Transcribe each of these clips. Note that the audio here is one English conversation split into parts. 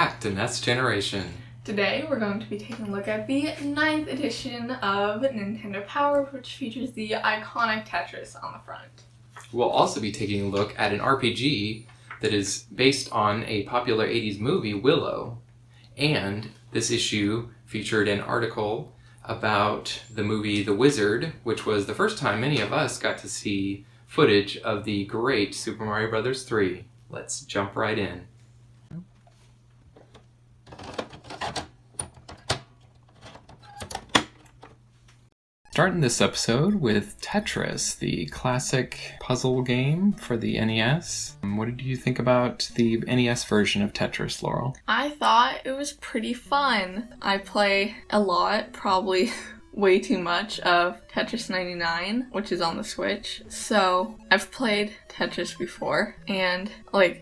back to Next Generation. Today we're going to be taking a look at the 9th edition of Nintendo Power, which features the iconic Tetris on the front. We'll also be taking a look at an RPG that is based on a popular 80s movie, Willow. And this issue featured an article about the movie The Wizard, which was the first time many of us got to see footage of the great Super Mario Bros. 3. Let's jump right in. Starting this episode with Tetris, the classic puzzle game for the NES. What did you think about the NES version of Tetris, Laurel? I thought it was pretty fun. I play a lot, probably way too much, of Tetris 99, which is on the Switch. So I've played Tetris before, and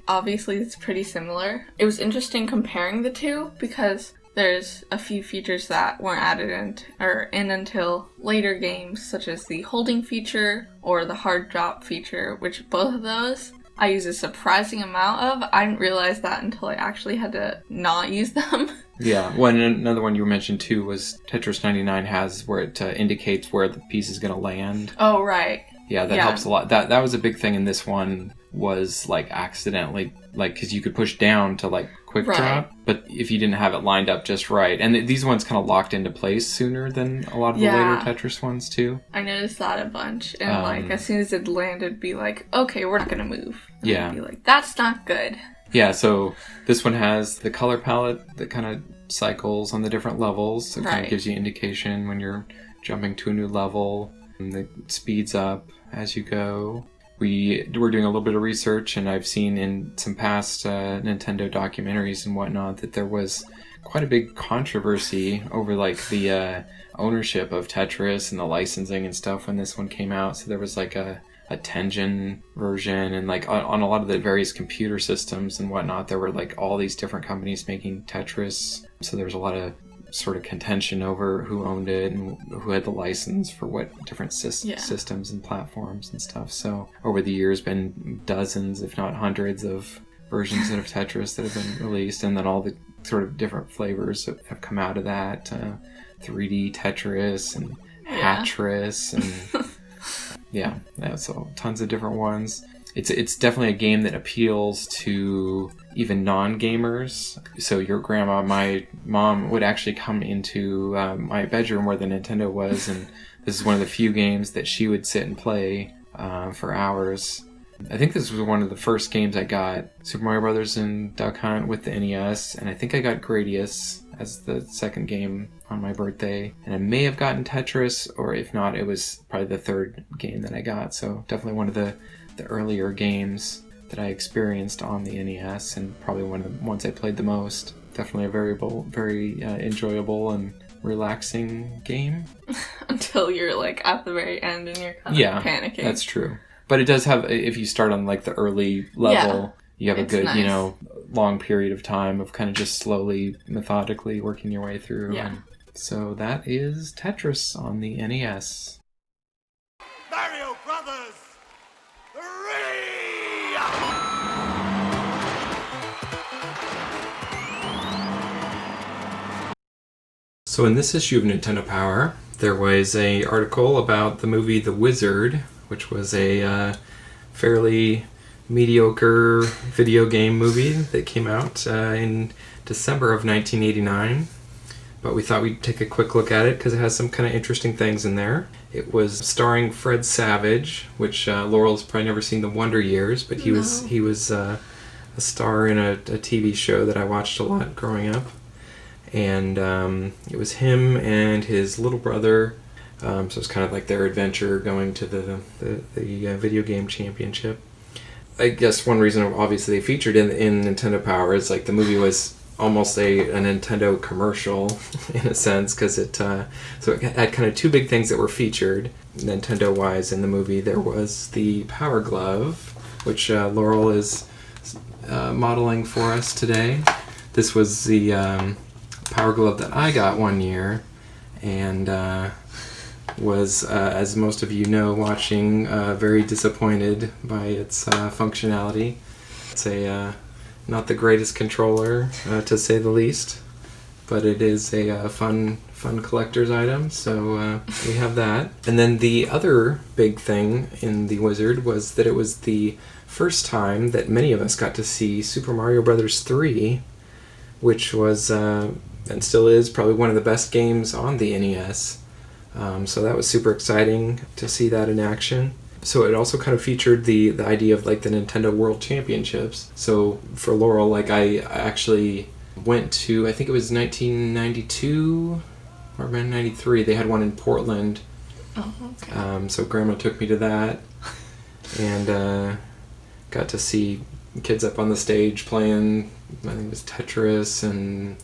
obviously it's pretty similar. It was interesting comparing the two because there's a few features that weren't added in until later games, such as the holding feature or the hard drop feature, which both of those I use a surprising amount of. I didn't realize that until I actually had to not use them. Yeah, well, and another one you mentioned too was Tetris 99 has where it indicates where the piece is going to land. Oh, right. Yeah, that helps a lot. That was a big thing in this one, was accidentally, because you could push down to quick drop, but if you didn't have it lined up just right. And these ones kind of locked into place sooner than a lot of the later Tetris ones too. I noticed that a bunch, and as soon as it landed, it'd be like, okay, we're not gonna move. And yeah. I'd be like, that's not good. Yeah, so this one has the color palette that kind of cycles on the different levels. So it kind of gives you indication when you're jumping to a new level, and it speeds up as you go. We were doing a little bit of research, and I've seen in some past Nintendo documentaries and whatnot that there was quite a big controversy over the ownership of Tetris and the licensing and stuff when this one came out. So there was a Tengen version, and on a lot of the various computer systems and whatnot, there were all these different companies making Tetris. So there was a lot of sort of contention over who owned it and who had the license for what different systems and platforms and stuff. So over the years, been dozens, if not hundreds, of versions of Tetris that have been released, and then all the sort of different flavors that have come out of that. 3D Tetris and Hatris and so tons of different ones. It's definitely a game that appeals to even non-gamers. So your grandma, my mom, would actually come into my bedroom where the Nintendo was, and this is one of the few games that she would sit and play for hours. I think this was one of the first games I got, Super Mario Bros. And Duck Hunt with the NES, and I think I got Gradius as the second game on my birthday. And I may have gotten Tetris, or if not, it was probably the third game that I got. So definitely one of the earlier games that I experienced on the NES, and probably one of the ones I played the most. Definitely a very enjoyable and relaxing game. Until you're at the very end and you're kind of panicking. Yeah, that's true. But it does have, if you start on the early level, you have a good, long period of time of kind of just slowly, methodically working your way through. Yeah. And so that is Tetris on the NES. Mario Brothers 3! So in this issue of Nintendo Power, there was an article about the movie The Wizard, which was a fairly mediocre video game movie that came out in December of 1989. But we thought we'd take a quick look at it because it has some kind of interesting things in there. It was starring Fred Savage, which Laurel's probably never seen The Wonder Years, but he was a star in a TV show that I watched a lot growing up. And it was him and his little brother. So it's kind of their adventure going to the video game championship. I guess one reason obviously they featured in Nintendo Power is the movie was almost a Nintendo commercial in a sense, because it had kind of two big things that were featured Nintendo wise in the movie. There was the Power Glove, which Laurel is modeling for us today. This was the Power Glove that I got one year, and was, as most of you know, watching, very disappointed by its functionality. It's a Not the greatest controller, to say the least, but it is a fun collector's item, so we have that. And then the other big thing in the Wizard was that it was the first time that many of us got to see Super Mario Bros. 3, which was, and still is, probably one of the best games on the NES. So that was super exciting to see that in action. So it also kind of featured the idea of like the Nintendo World Championships. So for Laurel, like I actually went to, I think it was 1992 or 1993. They had one in Portland. Oh, okay. So Grandma took me to that and got to see kids up on the stage playing, I think it was Tetris and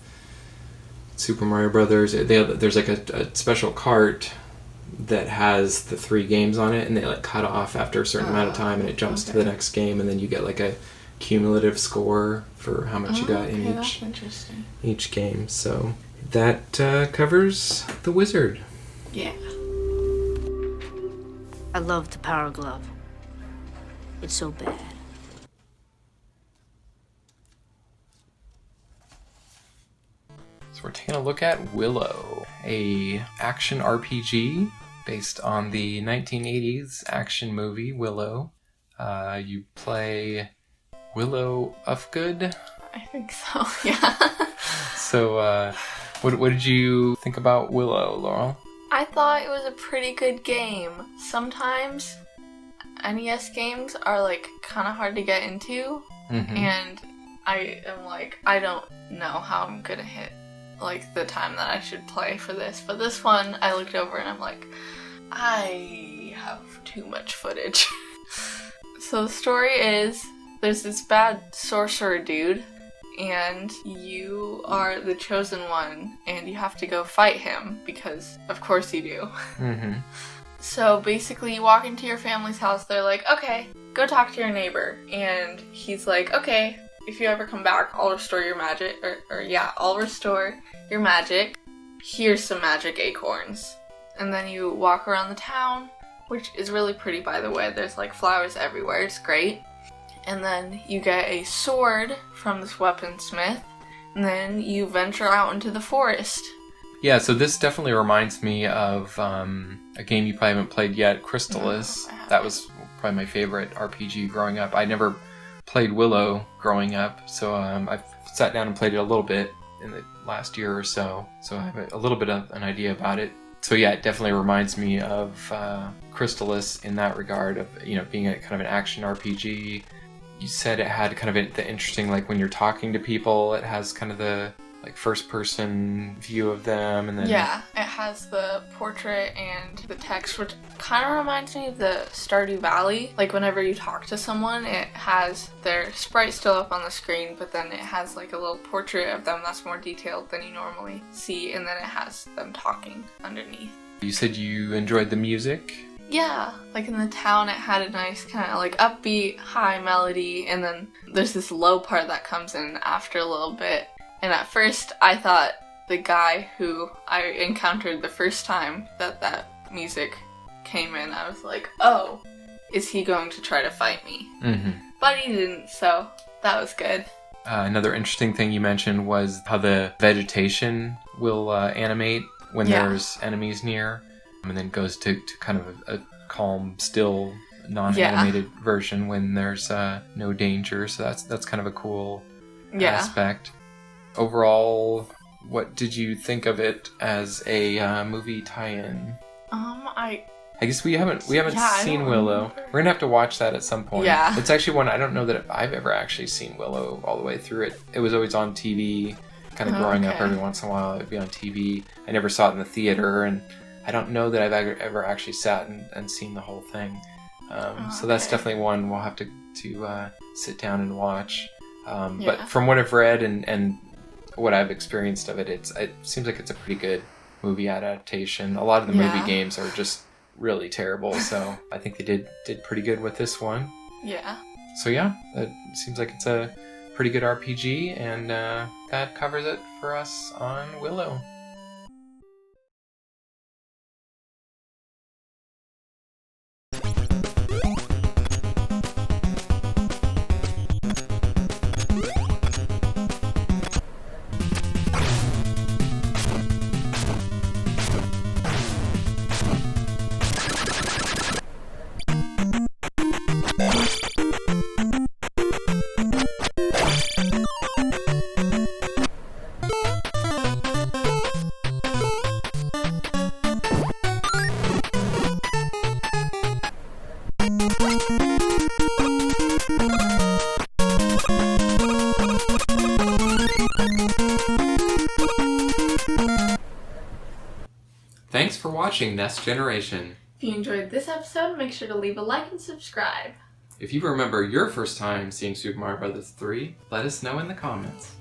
Super Mario Brothers. There's like a special cart that has the 3 games on it, and they like cut off after a certain amount of time, and it jumps to the next game, and then you get like a cumulative score for how much you got in each game. So that covers the Wizard. Yeah. I love the Power Glove. It's so bad. So we're taking a look at Willow, a action RPG based on the 1980s action movie Willow. You play Willow Ufgood. I think so, yeah. So what did you think about Willow, Laurel? I thought it was a pretty good game. Sometimes NES games are like kind of hard to get into, and I am like, I don't know how I'm gonna hit like the time that I should play for this. But this one, I looked over and I'm like, I have too much footage. So the story is, there's this bad sorcerer dude, and you are the chosen one, and you have to go fight him, because of course you do. So basically you walk into your family's house, they're like, okay, go talk to your neighbor. And he's like, okay, if you ever come back, I'll restore your magic, I'll restore your magic. Here's some magic acorns. And then you walk around the town, which is really pretty, by the way. There's like flowers everywhere, it's great. And then you get a sword from this weaponsmith, and then you venture out into the forest. Yeah, so this definitely reminds me of a game you probably haven't played yet, Crystalis. That was probably my favorite RPG growing up. I never played Willow growing up, so I've sat down and played it a little bit in the last year or so I have a little bit of an idea about it. So yeah, it definitely reminds me of Crystalis in that regard of, being a kind of an action RPG. You said it had kind of the interesting, like when you're talking to people, it has kind of the like first person view of them, and then yeah, it has the portrait and the text, which kind of reminds me of the Stardew Valley. Like whenever you talk to someone, it has their sprite still up on the screen, but then it has like a little portrait of them that's more detailed than you normally see, and then it has them talking underneath. You said you enjoyed the music? Yeah, like in the town it had a nice kind of like upbeat high melody, and then there's this low part that comes in after a little bit. And at first I thought the guy who I encountered the first time that music came in, I was like, oh, is he going to try to fight me? But he didn't, so that was good. Another interesting thing you mentioned was how the vegetation will animate when there's enemies near. And then goes to kind of a calm, still, non-animated version when there's no danger. So that's kind of a cool aspect. Overall, what did you think of it as a movie tie-in? I guess we haven't seen Willow. We're gonna have to watch that at some point. Yeah, it's actually one I don't know that I've ever actually seen Willow all the way through. It was always on TV, kind of growing up. Every once in a while, it'd be on TV. I never saw it in the theater, and I don't know that I've ever actually sat and seen the whole thing. So that's definitely one we'll have to sit down and watch. But from what I've read and what I've experienced of it, it seems like it's a pretty good movie adaptation. A lot of the movie games are just really terrible, so I think they did pretty good with this one. Yeah. So yeah, it seems like it's a pretty good RPG, and that covers it for us on Willow. Thanks for watching Nest Generation. If you enjoyed this episode, make sure to leave a like and subscribe. If you remember your first time seeing Super Mario Bros. 3, let us know in the comments.